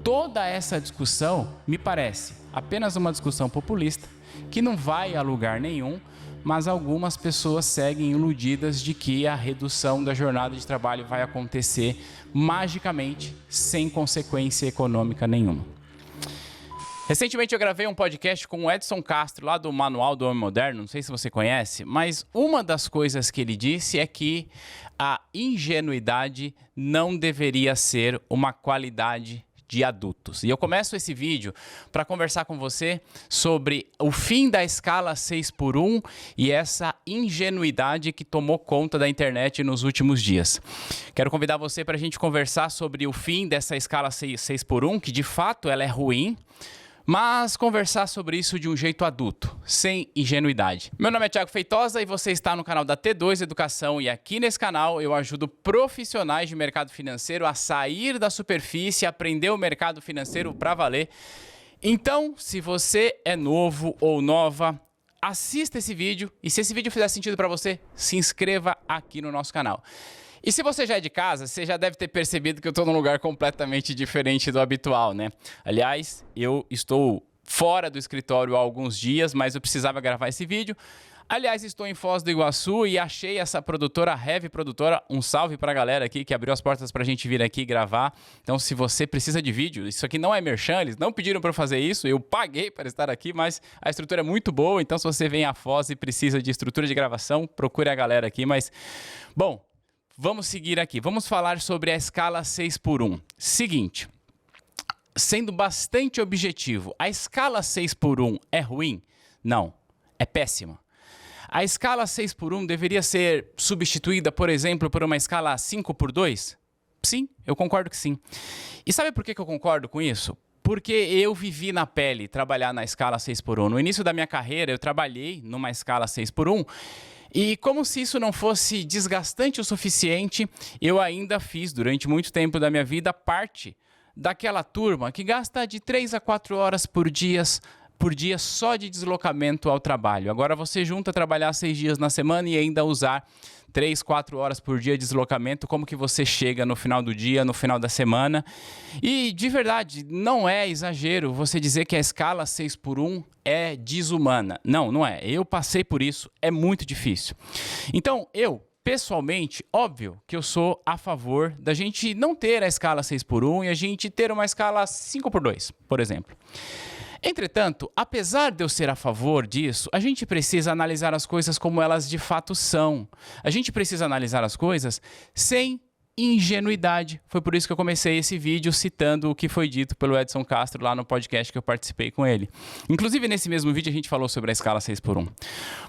Toda essa discussão me parece apenas uma discussão populista que não vai a lugar nenhum, mas algumas pessoas seguem iludidas de que a redução da jornada de trabalho vai acontecer magicamente, sem consequência econômica nenhuma. Recentemente eu gravei um podcast com o Edson Castro, lá do Manual do Homem Moderno, não sei se você conhece, mas uma das coisas que ele disse é que a ingenuidade não deveria ser uma qualidade de adultos. E eu começo esse vídeo para conversar com você sobre o fim da escala 6x1 e essa ingenuidade que tomou conta da internet nos últimos dias. Quero convidar você para a gente conversar sobre o fim dessa escala 6x1, que de fato ela é ruim, mas conversar sobre isso de um jeito adulto, sem ingenuidade. Meu nome é Thiago Feitosa e você está no canal da T2 Educação, e aqui nesse canal eu ajudo profissionais de mercado financeiro a sair da superfície, aprender o mercado financeiro para valer. Então, se você é novo ou nova, assista esse vídeo e se esse vídeo fizer sentido para você, se inscreva aqui no nosso canal. E se você já é de casa, você já deve ter percebido que eu estou num lugar completamente diferente do habitual, né? Aliás, eu estou fora do escritório há alguns dias, mas eu precisava gravar esse vídeo. Aliás, estou em Foz do Iguaçu e achei essa produtora, a Heavy Produtora. Um salve para a galera aqui que abriu as portas para a gente vir aqui gravar. Então, se você precisa de vídeo, isso aqui não é merchan, eles não pediram para eu fazer isso, eu paguei para estar aqui, mas a estrutura é muito boa. Então, se você vem a Foz e precisa de estrutura de gravação, procure a galera aqui. Mas, bom, vamos seguir aqui. Vamos falar sobre a escala 6x1. Seguinte, sendo bastante objetivo, a escala 6x1 é ruim? Não, é péssima. A escala 6x1 deveria ser substituída, por exemplo, por uma escala 5x2? Sim, eu concordo que sim. E sabe por que eu concordo com isso? Porque eu vivi na pele trabalhar na escala 6x1. No início da minha carreira, eu trabalhei numa escala 6x1. E como se isso não fosse desgastante o suficiente, eu ainda fiz, durante muito tempo da minha vida, parte daquela turma que gasta de 3 a 4 horas por dia só de deslocamento ao trabalho. Agora você junta trabalhar 6 dias na semana e ainda usar 3, 4 horas por dia de deslocamento, como que você chega no final do dia, no final da semana? E de verdade, não é exagero você dizer que a escala 6x1 é desumana. Não, não é. Eu passei por isso, é muito difícil. Então, pessoalmente, óbvio que eu sou a favor da gente não ter a escala 6x1 e a gente ter uma escala 5x2, por exemplo. Entretanto, apesar de eu ser a favor disso, a gente precisa analisar as coisas como elas de fato são. A gente precisa analisar as coisas sem ingenuidade. Foi por isso que eu comecei esse vídeo citando o que foi dito pelo Edson Castro lá no podcast que eu participei com ele. Inclusive, nesse mesmo vídeo, a gente falou sobre a escala 6x1.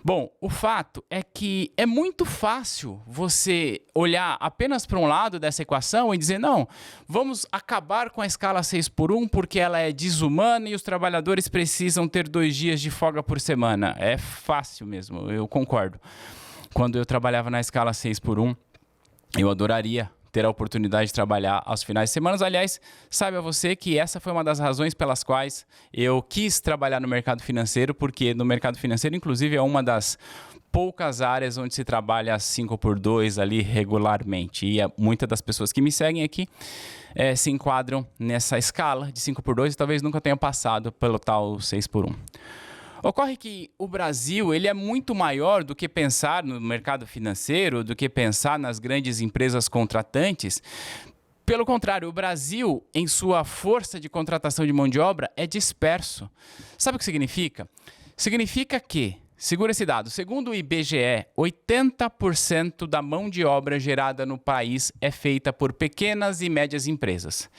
Bom, o fato é que é muito fácil você olhar apenas para um lado dessa equação e dizer, não, vamos acabar com a escala 6x1 porque ela é desumana e os trabalhadores precisam ter 2 dias de folga por semana. É fácil mesmo, eu concordo. Quando eu trabalhava na escala 6x1, eu adoraria ter a oportunidade de trabalhar aos finais de semana. Aliás, saiba você que essa foi uma das razões pelas quais eu quis trabalhar no mercado financeiro, porque no mercado financeiro, inclusive, é uma das poucas áreas onde se trabalha 5x2 ali regularmente. E muitas das pessoas que me seguem aqui se enquadram nessa escala de 5x2 e talvez nunca tenham passado pelo tal 6x1. Ocorre que o Brasil ele é muito maior do que pensar no mercado financeiro, do que pensar nas grandes empresas contratantes. Pelo contrário, o Brasil, em sua força de contratação de mão de obra, é disperso. Sabe o que significa? Significa que, segura esse dado, segundo o IBGE, 80% da mão de obra gerada no país é feita por pequenas e médias empresas.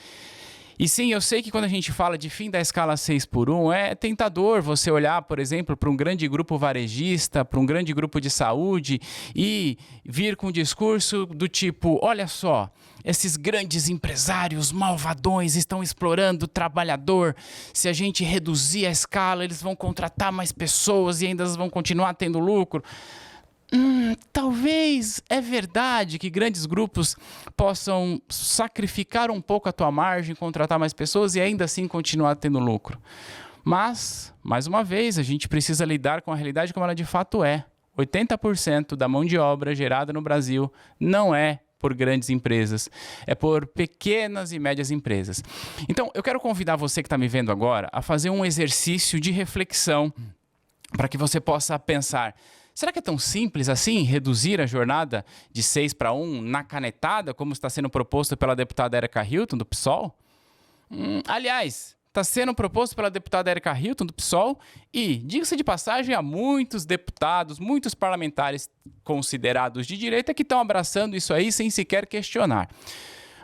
E sim, eu sei que quando a gente fala de fim da escala 6x1, é tentador você olhar, por exemplo, para um grande grupo varejista, para um grande grupo de saúde e vir com um discurso do tipo, olha só, esses grandes empresários malvadões estão explorando o trabalhador, se a gente reduzir a escala, eles vão contratar mais pessoas e ainda vão continuar tendo lucro. Talvez é verdade que grandes grupos possam sacrificar um pouco a tua margem, contratar mais pessoas e ainda assim continuar tendo lucro. Mas, mais uma vez, a gente precisa lidar com a realidade como ela de fato é. 80% da mão de obra gerada no Brasil não é por grandes empresas, é por pequenas e médias empresas. Então, eu quero convidar você que está me vendo agora a fazer um exercício de reflexão para que você possa pensar: será que é tão simples assim reduzir a jornada de 6 para 1 na canetada, como está sendo proposto pela deputada Erika Hilton, do PSOL? Aliás, está sendo proposto pela deputada Erika Hilton, do PSOL, e, diga-se de passagem, há muitos deputados, muitos parlamentares considerados de direita que estão abraçando isso aí sem sequer questionar.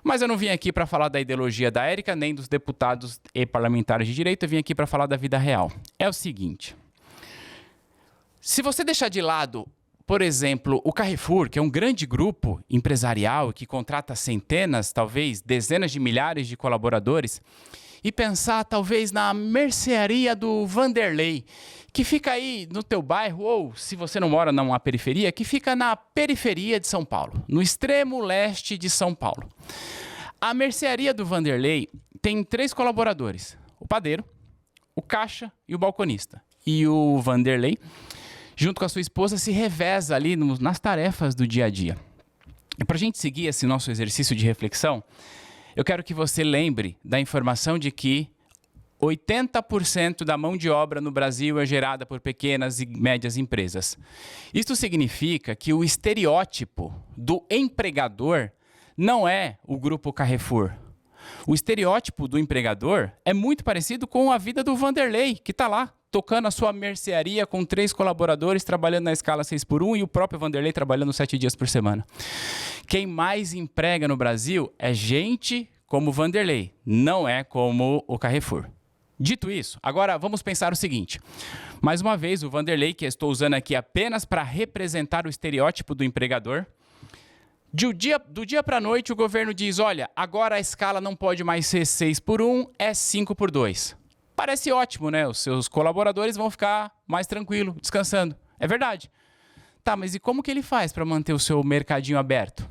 Mas eu não vim aqui para falar da ideologia da Erika, nem dos deputados e parlamentares de direita, eu vim aqui para falar da vida real. É o seguinte: se você deixar de lado, por exemplo, o Carrefour, que é um grande grupo empresarial que contrata centenas, talvez dezenas de milhares de colaboradores, e pensar talvez na mercearia do Vanderlei, que fica aí no teu bairro, ou se você não mora numa periferia, que fica na periferia de São Paulo, no extremo leste de São Paulo. A mercearia do Vanderlei tem 3 colaboradores: o padeiro, o caixa e o balconista. E o Vanderlei, junto com a sua esposa, se reveza ali nas tarefas do dia a dia. E para a gente seguir esse nosso exercício de reflexão, eu quero que você lembre da informação de que 80% da mão de obra no Brasil é gerada por pequenas e médias empresas. Isso significa que o estereótipo do empregador não é o grupo Carrefour. O estereótipo do empregador é muito parecido com a vida do Vanderlei, que está lá tocando a sua mercearia com 3 colaboradores, trabalhando na escala 6 por 1, e o próprio Vanderlei trabalhando 7 dias por semana. Quem mais emprega no Brasil é gente como o Vanderlei, não é como o Carrefour. Dito isso, agora vamos pensar o seguinte. Mais uma vez, o Vanderlei, que eu estou usando aqui apenas para representar o estereótipo do empregador, do dia para a noite o governo diz: olha, agora a escala não pode mais ser 6 por 1, é 5 por 2. Parece ótimo, né? Os seus colaboradores vão ficar mais tranquilos, descansando. É verdade. Tá, mas e como que ele faz para manter o seu mercadinho aberto?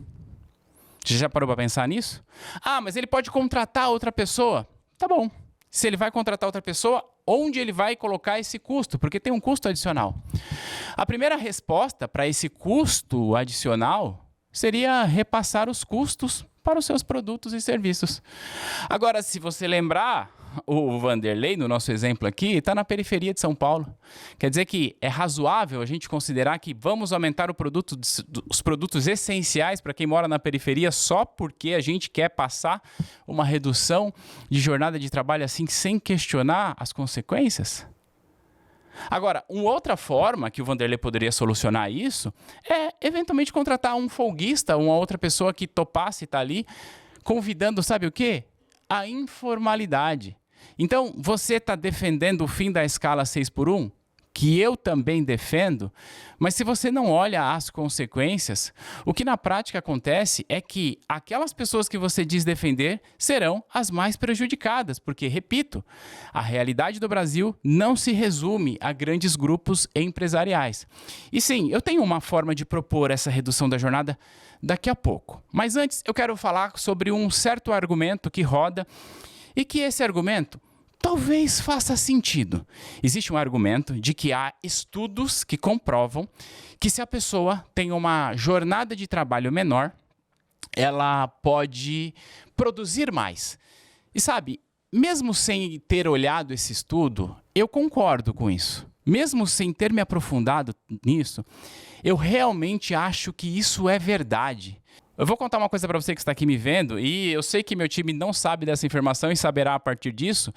Você já parou para pensar nisso? Ah, mas ele pode contratar outra pessoa. Tá bom. Se ele vai contratar outra pessoa, onde ele vai colocar esse custo? Porque tem um custo adicional. A primeira resposta para esse custo adicional seria repassar os custos para os seus produtos e serviços. Agora, se você lembrar, o Vanderlei, no nosso exemplo aqui, está na periferia de São Paulo. Quer dizer que é razoável a gente considerar que vamos aumentar os produtos essenciais para quem mora na periferia só porque a gente quer passar uma redução de jornada de trabalho assim, sem questionar as consequências? Agora, uma outra forma que o Vanderlei poderia solucionar isso é, eventualmente, contratar um folguista, uma outra pessoa que topasse estar ali, convidando, sabe o quê? A informalidade. Então, você está defendendo o fim da escala 6 por 1? Que eu também defendo, mas se você não olha as consequências, o que na prática acontece é que aquelas pessoas que você diz defender serão as mais prejudicadas, porque, repito, a realidade do Brasil não se resume a grandes grupos empresariais. E sim, eu tenho uma forma de propor essa redução da jornada daqui a pouco. Mas antes, eu quero falar sobre um certo argumento que roda e que esse argumento talvez faça sentido. Existe um argumento de que há estudos que comprovam que se a pessoa tem uma jornada de trabalho menor, ela pode produzir mais. E sabe, mesmo sem ter olhado esse estudo, eu concordo com isso. Mesmo sem ter me aprofundado nisso, eu realmente acho que isso é verdade. Eu vou contar uma coisa para você que está aqui me vendo, e eu sei que meu time não sabe dessa informação e saberá a partir disso.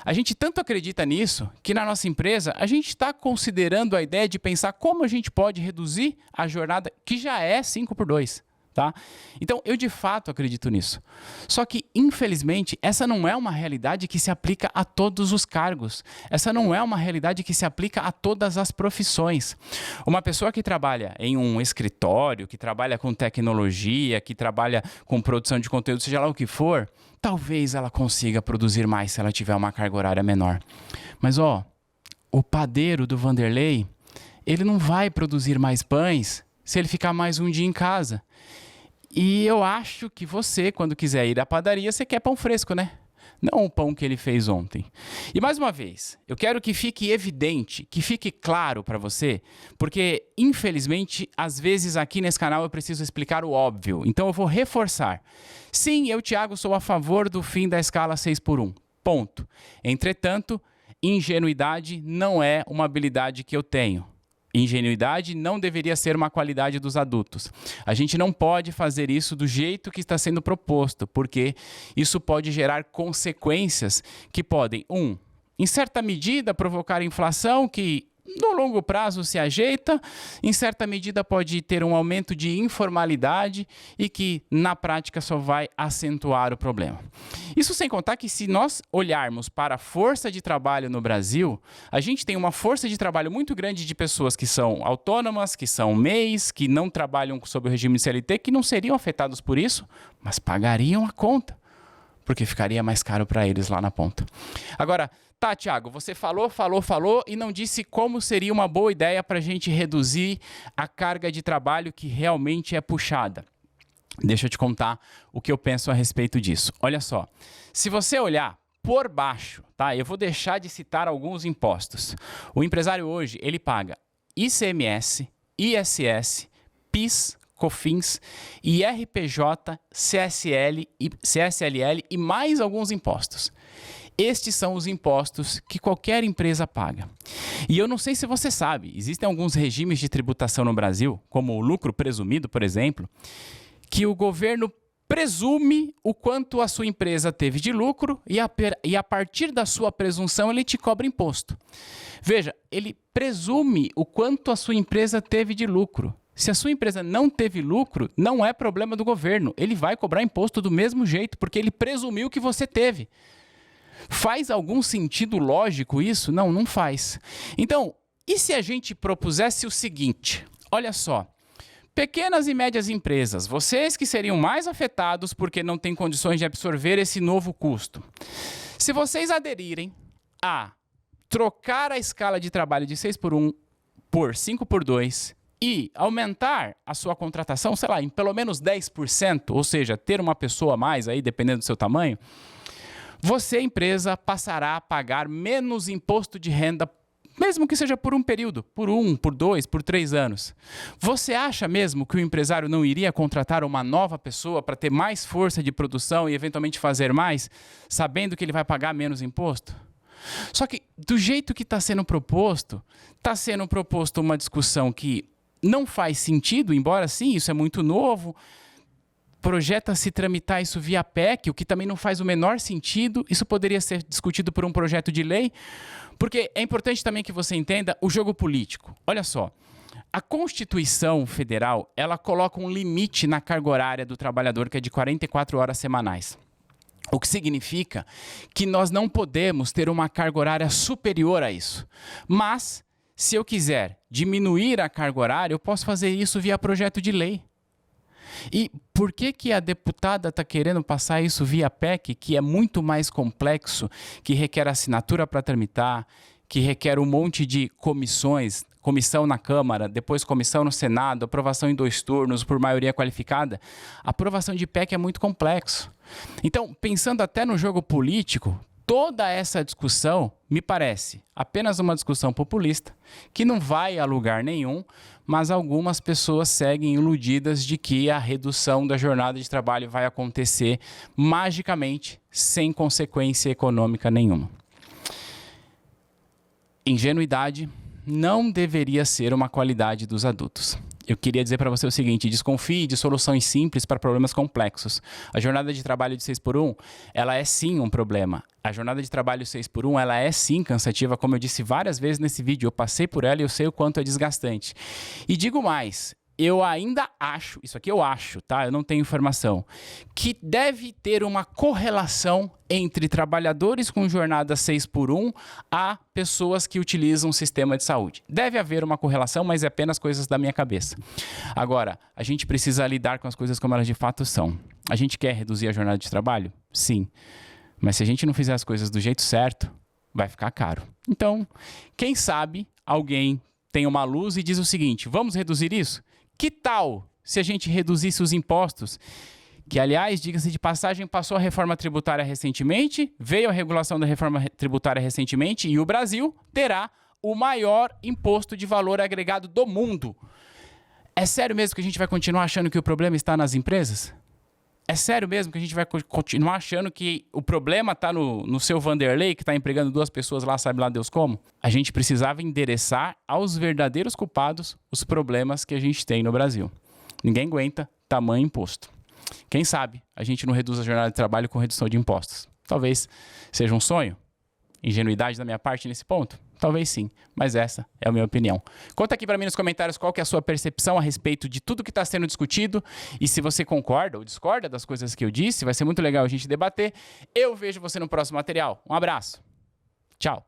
A gente tanto acredita nisso que na nossa empresa a gente está considerando a ideia de pensar como a gente pode reduzir a jornada, que já é 5 por 2. Tá? Então, eu de fato acredito nisso. Só que, infelizmente, essa não é uma realidade que se aplica a todos os cargos. Essa não é uma realidade que se aplica a todas as profissões. Uma pessoa que trabalha em um escritório, que trabalha com tecnologia, que trabalha com produção de conteúdo, seja lá o que for, talvez ela consiga produzir mais se ela tiver uma carga horária menor. Mas, o padeiro do Vanderlei, ele não vai produzir mais pães se ele ficar mais um dia em casa. E eu acho que você, quando quiser ir à padaria, você quer pão fresco, né? não o pão que ele fez ontem. E mais uma vez, eu quero que fique evidente, que fique claro para você, porque infelizmente, às vezes aqui nesse canal eu preciso explicar o óbvio. Então eu vou reforçar. Sim, eu, Thiago, sou a favor do fim da escala 6x1. Ponto. Entretanto, ingenuidade não é uma habilidade que eu tenho. Ingenuidade não deveria ser uma qualidade dos adultos. A gente não pode fazer isso do jeito que está sendo proposto, porque isso pode gerar consequências que podem, em certa medida, provocar inflação que no longo prazo se ajeita, em certa medida pode ter um aumento de informalidade e que na prática só vai acentuar o problema. Isso sem contar que se nós olharmos para a força de trabalho no Brasil, a gente tem uma força de trabalho muito grande de pessoas que são autônomas, que são MEIs, que não trabalham sob o regime CLT, que não seriam afetados por isso, mas pagariam a conta, porque ficaria mais caro para eles lá na ponta. Agora, tá, Thiago, você falou e não disse como seria uma boa ideia para a gente reduzir a carga de trabalho que realmente é puxada. Deixa eu te contar o que eu penso a respeito disso. Olha só, se você olhar por baixo, tá? Eu vou deixar de citar alguns impostos. O empresário hoje, ele paga ICMS, ISS, PIS, COFINS, IRPJ, CSLL e mais alguns impostos. Estes são os impostos que qualquer empresa paga. E eu não sei se você sabe, existem alguns regimes de tributação no Brasil, como o lucro presumido, por exemplo, que o governo presume o quanto a sua empresa teve de lucro e a partir da sua presunção ele te cobra imposto. Veja, ele presume o quanto a sua empresa teve de lucro. Se a sua empresa não teve lucro, não é problema do governo. Ele vai cobrar imposto do mesmo jeito, porque ele presumiu que você teve. Faz algum sentido lógico isso? Não, não faz. Então, e se a gente propusesse o seguinte? Olha só, pequenas e médias empresas, vocês que seriam mais afetados porque não têm condições de absorver esse novo custo. Se vocês aderirem a trocar a escala de trabalho de 6x1 por 5x2 e aumentar a sua contratação, sei lá, em pelo menos 10%, ou seja, ter uma pessoa a mais aí, dependendo do seu tamanho, você, empresa, passará a pagar menos imposto de renda, mesmo que seja por um período, por 1, por 2, por 3 anos. Você acha mesmo que o empresário não iria contratar uma nova pessoa para ter mais força de produção e eventualmente fazer mais, sabendo que ele vai pagar menos imposto? Só que, do jeito que está sendo proposto uma discussão que não faz sentido, embora sim, isso é muito novo. Projeta-se tramitar isso via PEC, o que também não faz o menor sentido. Isso poderia ser discutido por um projeto de lei, porque é importante também que você entenda o jogo político. Olha só, a Constituição Federal, ela coloca um limite na carga horária do trabalhador, que é de 44 horas semanais. O que significa que nós não podemos ter uma carga horária superior a isso. Mas, se eu quiser diminuir a carga horária, eu posso fazer isso via projeto de lei. E por que a deputada está querendo passar isso via PEC, que é muito mais complexo, que requer assinatura para tramitar, que requer um monte de comissões, comissão na Câmara, depois comissão no Senado, aprovação em 2 turnos por maioria qualificada? A aprovação de PEC é muito complexo. Então, pensando até no jogo político, toda essa discussão me parece apenas uma discussão populista, que não vai a lugar nenhum, mas algumas pessoas seguem iludidas de que a redução da jornada de trabalho vai acontecer magicamente, sem consequência econômica nenhuma. Ingenuidade não deveria ser uma qualidade dos adultos. Eu queria dizer para você o seguinte: desconfie de soluções simples para problemas complexos. A jornada de trabalho de 6x1, ela é sim um problema. A jornada de trabalho 6x1, ela é sim cansativa, como eu disse várias vezes nesse vídeo. Eu passei por ela e eu sei o quanto é desgastante. E digo mais, eu ainda acho, isso aqui eu acho, tá? Eu não tenho informação, que deve ter uma correlação entre trabalhadores com jornada 6x1 a pessoas que utilizam o sistema de saúde. Deve haver uma correlação, mas é apenas coisas da minha cabeça. Agora, a gente precisa lidar com as coisas como elas de fato são. A gente quer reduzir a jornada de trabalho? Sim. Mas se a gente não fizer as coisas do jeito certo, vai ficar caro. Então, quem sabe alguém tem uma luz e diz o seguinte: vamos reduzir isso? Que tal se a gente reduzisse os impostos que, aliás, diga-se de passagem, passou a reforma tributária recentemente, veio a regulação da reforma tributária recentemente e o Brasil terá o maior imposto de valor agregado do mundo. É sério mesmo que a gente vai continuar achando que o problema está nas empresas? É sério mesmo que a gente vai continuar achando que o problema está no seu Vanderlei, que está empregando 2 pessoas lá, sabe lá Deus como? A gente precisava endereçar aos verdadeiros culpados os problemas que a gente tem no Brasil. Ninguém aguenta tamanho imposto. Quem sabe a gente não reduz a jornada de trabalho com redução de impostos? Talvez seja um sonho. Ingenuidade da minha parte nesse ponto? Talvez sim, mas essa é a minha opinião. Conta aqui para mim nos comentários qual que é a sua percepção a respeito de tudo que está sendo discutido e se você concorda ou discorda das coisas que eu disse, vai ser muito legal a gente debater. Eu vejo você no próximo material. Um abraço. Tchau.